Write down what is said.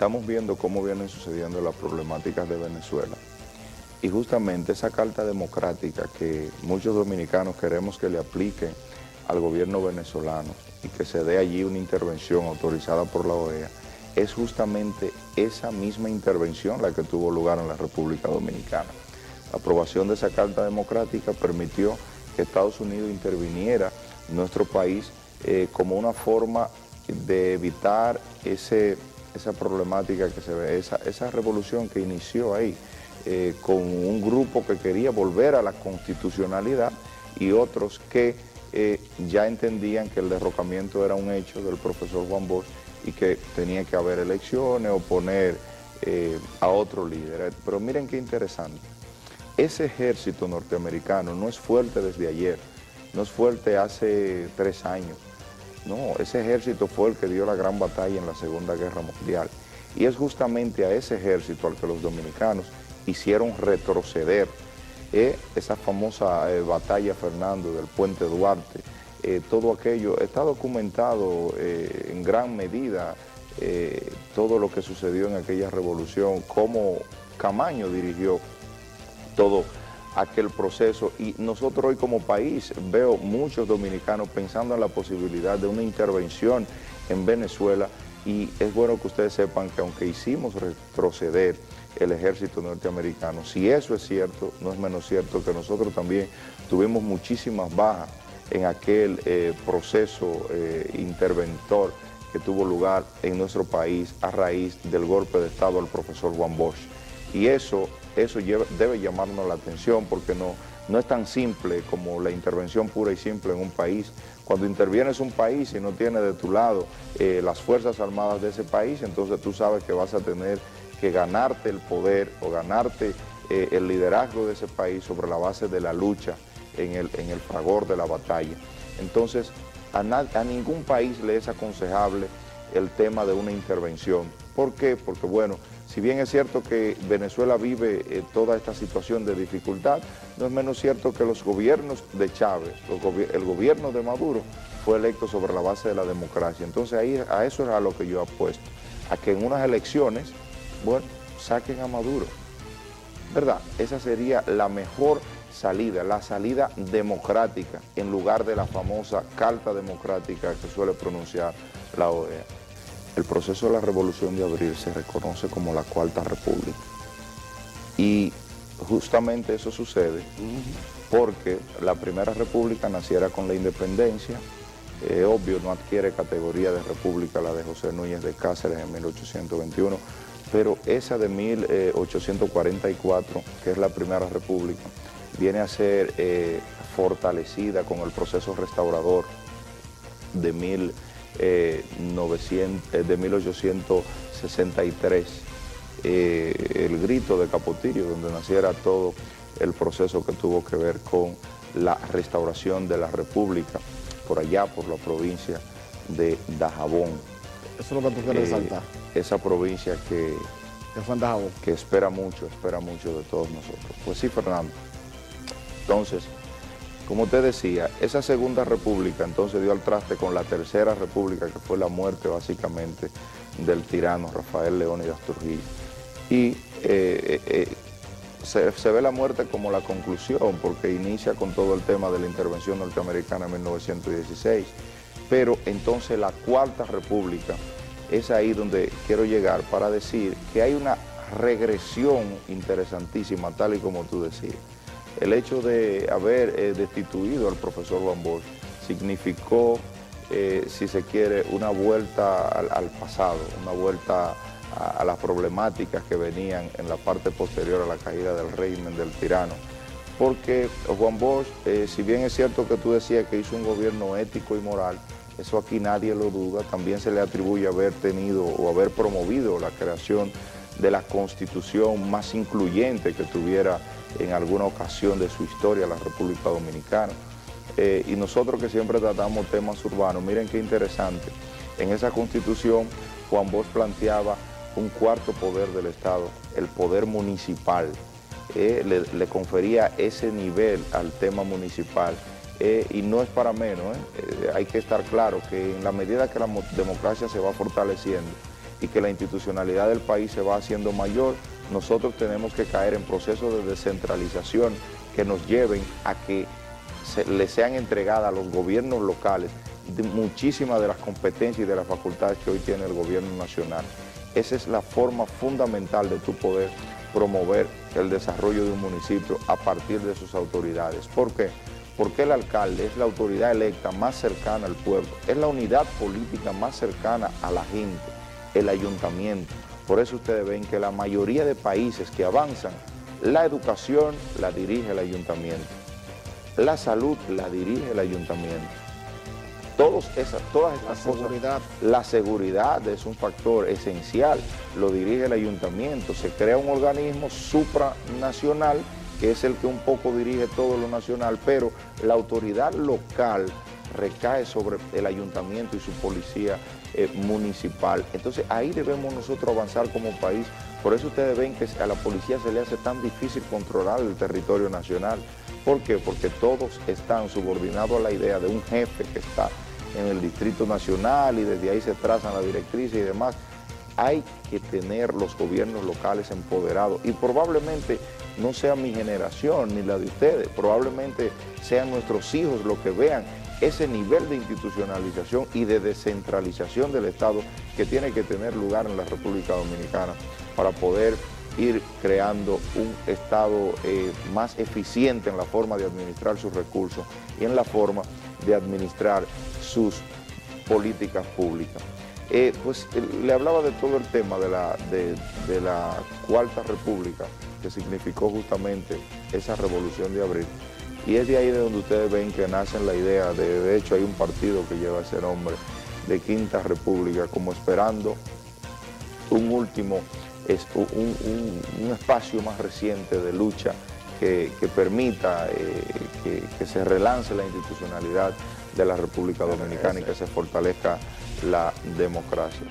estamos viendo cómo vienen sucediendo las problemáticas de Venezuela. Y justamente esa carta democrática que muchos dominicanos queremos que le apliquen al gobierno venezolano y que se dé allí una intervención autorizada por la OEA, es justamente esa misma intervención la que tuvo lugar en la República Dominicana. La aprobación de esa carta democrática permitió que Estados Unidos interviniera en nuestro país como una forma de evitar esa problemática que se ve, esa revolución que inició ahí, con un grupo que quería volver a la constitucionalidad y otros que ya entendían que el derrocamiento era un hecho del profesor Juan Bosch y que tenía que haber elecciones o poner a otro líder. Pero miren qué interesante, ese ejército norteamericano no es fuerte desde ayer, no es fuerte hace 3 años, no, ese ejército fue el que dio la gran batalla en la Segunda Guerra Mundial y es justamente a ese ejército al que los dominicanos hicieron retroceder. Esa famosa batalla, Fernando, del Puente Duarte, todo aquello está documentado en gran medida, todo lo que sucedió en aquella revolución, cómo Camaño dirigió todo aquel proceso, y nosotros hoy como país veo muchos dominicanos pensando en la posibilidad de una intervención en Venezuela, y es bueno que ustedes sepan que aunque hicimos retroceder el ejército norteamericano, si eso es cierto, no es menos cierto que nosotros también tuvimos muchísimas bajas en aquel proceso interventor que tuvo lugar en nuestro país a raíz del golpe de Estado al profesor Juan Bosch. Y eso debe llamarnos la atención, porque no es tan simple como la intervención pura y simple en un país. Cuando intervienes un país y no tienes de tu lado las Fuerzas Armadas de ese país, entonces tú sabes que vas a tener que ganarte el poder o ganarte el liderazgo de ese país sobre la base de la lucha en el fragor de la batalla. Entonces, a ningún país le es aconsejable el tema de una intervención. ¿Por qué? Porque bueno, si bien es cierto que Venezuela vive toda esta situación de dificultad, no es menos cierto que los gobiernos de Chávez, el gobierno de Maduro, fue electo sobre la base de la democracia. Entonces a eso es a lo que yo apuesto, a que en unas elecciones, bueno, saquen a Maduro, ¿verdad? Esa sería la mejor salida, la salida democrática, en lugar de la famosa carta democrática que suele pronunciar la OEA. El proceso de la Revolución de Abril se reconoce como la Cuarta República. Y justamente eso sucede porque la Primera República naciera con la independencia. Obvio, no adquiere categoría de república la de José Núñez de Cáceres en 1821, pero esa de 1844, que es la Primera República, viene a ser fortalecida con el proceso restaurador de 1863, el grito de Capotillo, donde naciera todo el proceso que tuvo que ver con la restauración de la República, por allá, por la provincia de Dajabón. Eso es lo que tú quieres resaltar. Esa provincia que fue en Dajabón, que espera mucho de todos nosotros. Pues sí, Fernando. Entonces, como usted decía, esa Segunda República entonces dio al traste con la Tercera República, que fue la muerte básicamente del tirano Rafael Leónidas Trujillo. Y se ve la muerte como la conclusión, porque inicia con todo el tema de la intervención norteamericana en 1916. Pero entonces la Cuarta República es ahí donde quiero llegar para decir que hay una regresión interesantísima, tal y como tú decías. El hecho de haber destituido al profesor Juan Bosch significó, si se quiere, una vuelta al pasado, una vuelta a las problemáticas que venían en la parte posterior a la caída del régimen del tirano. Porque Juan Bosch, si bien es cierto que tú decías que hizo un gobierno ético y moral, eso aquí nadie lo duda, también se le atribuye haber tenido o haber promovido la creación de la constitución más incluyente que tuviera en alguna ocasión de su historia la República Dominicana. Y nosotros que siempre tratamos temas urbanos, miren qué interesante, en esa constitución Juan Bosch planteaba un cuarto poder del Estado, el poder municipal. Le confería ese nivel al tema municipal, y no es para menos. Hay que estar claro que en la medida que la democracia se va fortaleciendo y que la institucionalidad del país se va haciendo mayor, nosotros tenemos que caer en procesos de descentralización que nos lleven a que le sean entregadas a los gobiernos locales muchísimas de las competencias y de las facultades que hoy tiene el gobierno nacional. Esa es la forma fundamental de tu poder promover el desarrollo de un municipio a partir de sus autoridades. ¿Por qué? Porque el alcalde es la autoridad electa más cercana al pueblo, es la unidad política más cercana a la gente, el ayuntamiento. Por eso ustedes ven que la mayoría de países que avanzan, la educación la dirige el ayuntamiento, la salud la dirige el ayuntamiento. Todas estas cosas, la seguridad es un factor esencial, lo dirige el ayuntamiento, se crea un organismo supranacional que es el que un poco dirige todo lo nacional, pero la autoridad local recae sobre el ayuntamiento y su policía municipal. Entonces ahí debemos nosotros avanzar como país. Por eso ustedes ven que a la policía se le hace tan difícil controlar el territorio nacional. ¿Por qué? Porque todos están subordinados a la idea de un jefe que está en el Distrito Nacional y desde ahí se trazan las directrices y demás. Hay que tener los gobiernos locales empoderados y probablemente no sea mi generación ni la de ustedes, probablemente sean nuestros hijos los que vean ese nivel de institucionalización y de descentralización del Estado que tiene que tener lugar en la República Dominicana para poder ir creando un Estado más eficiente en la forma de administrar sus recursos y en la forma de administrar sus políticas públicas. Pues le hablaba de todo el tema de la Cuarta República, que significó justamente esa revolución de abril. Y es de ahí de donde ustedes ven que nace la idea, de hecho hay un partido que lleva ese nombre, de Quinta República, como esperando un último, un espacio más reciente de lucha que permita que se relance la institucionalidad de la República Dominicana y que se fortalezca la democracia.